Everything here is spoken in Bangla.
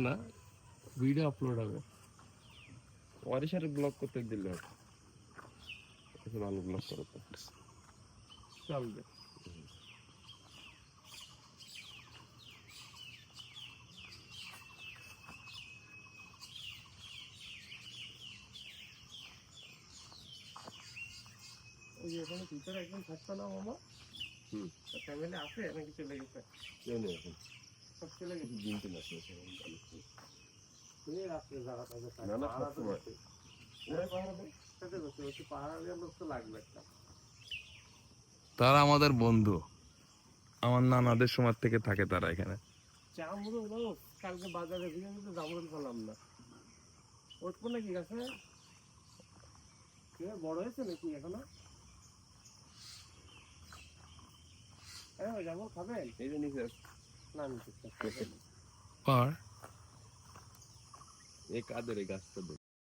না, ভিডিও আপলোড হবে। ওদের সাথে ব্লগ করতে দিলে ভালো ব্লগ করো তো। চলবে। ওই যে এখানে ভিতরে একদম থাকতো না মামা, ফ্যামিলি আছে নাকি চলে গেছে? কেউ নেই এখন, সব চলে গেছে। দিন তো লাগছে রাত্রে যারা থাকে না না সবসময় পাহাড়া দেওয়ার লোক তো লাগবে একটা। তারা আমাদের বন্ধু, আমার নানাদের সময় থেকে থাকে তারা এখানে। জামরুল কালকে বাজারে দিয়ে কিন্তু জামরুল পেলাম না। উঠবো নাকি গাছে? বড় হয়েছে নাকি এখনো? জামরুল খাবেন? এই যে নিচে না নিতে আর এই কাদের এই গাছটা